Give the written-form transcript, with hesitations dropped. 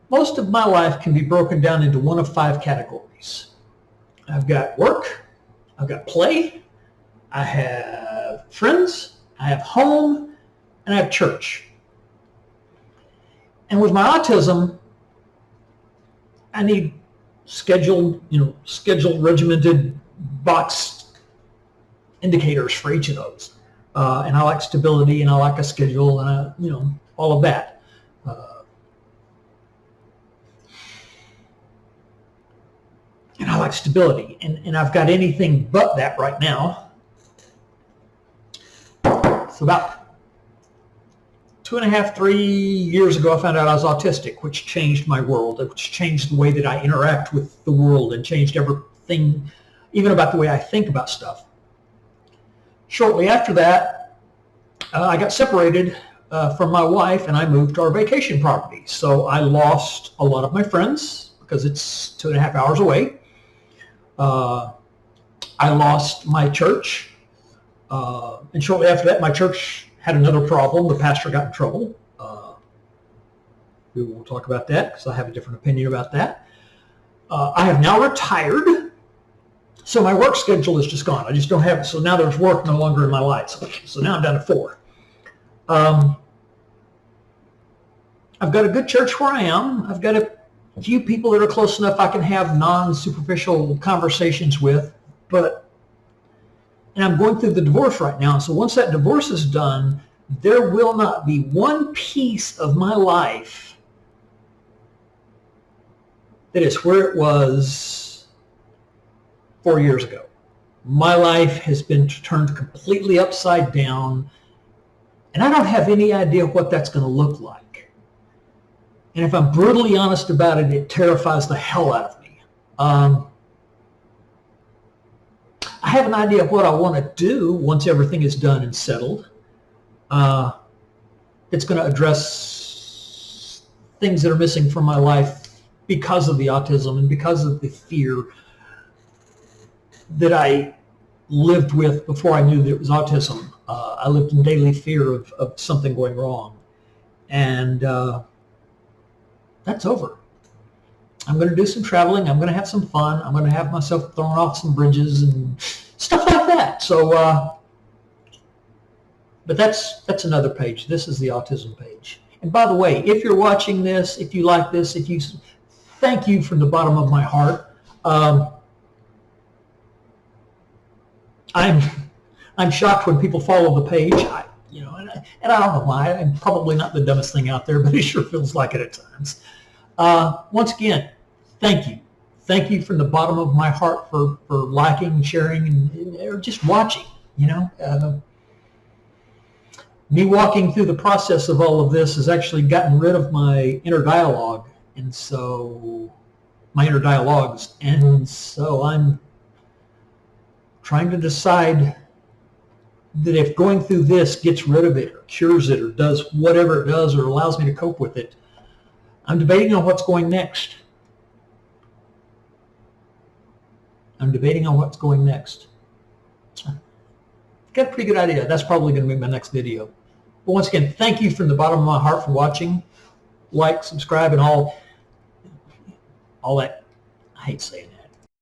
most of my life can be broken down into one of 5 categories. I've got work, I've got play, I have friends, I have home, and I have church. And with my autism, I need scheduled, regimented box indicators for each of those. And I like stability, and I like a schedule, and all of that. And I like stability, and I've got anything but that right now. So about 2.5, 3 years ago, I found out I was autistic, which changed my world, which changed the way that I interact with the world and changed everything, even about the way I think about stuff. Shortly after that, I got separated from my wife, and I moved to our vacation property. So I lost a lot of my friends because it's 2.5 hours away. I lost my church, and shortly after that, my church had another problem. The pastor got in trouble. We won't talk about that because I have a different opinion about that. I have now retired, so my work schedule is just gone. I just don't have it. So now there's work no longer in my life. So now I'm down to 4. I've got a good church where I am. I've got a few people that are close enough I can have non-superficial conversations with, and I'm going through the divorce right now. So once that divorce is done, there will not be one piece of my life that is where it was 4 years ago. My life has been turned completely upside down, and I don't have any idea what that's going to look like. And if I'm brutally honest about it, it terrifies the hell out of me. I have an idea of what I want to do once everything is done and settled. It's going to address things that are missing from my life because of the autism and because of the fear that I lived with before I knew that it was autism. I lived in daily fear of something going wrong. And that's over. I'm going to do some traveling. I'm going to have some fun. I'm going to have myself thrown off some bridges and stuff like that. So, but that's another page. This is the autism page. And by the way, if you're watching this, if you like this, thank you from the bottom of my heart. I'm shocked when people follow the page. And I don't know why. I'm probably not the dumbest thing out there, but it sure feels like it at times. Once again, thank you. Thank you from the bottom of my heart for liking, sharing, or just watching. Me walking through the process of all of this has actually gotten rid of my inner dialogue, and so my inner dialogues, and so I'm trying to decide that if going through this gets rid of it or cures it or does whatever it does or allows me to cope with it, I'm debating on what's going next. I've got a pretty good idea. That's probably going to be my next video. But once again, thank you from the bottom of my heart for watching. Like, subscribe, and all that. I hate saying that.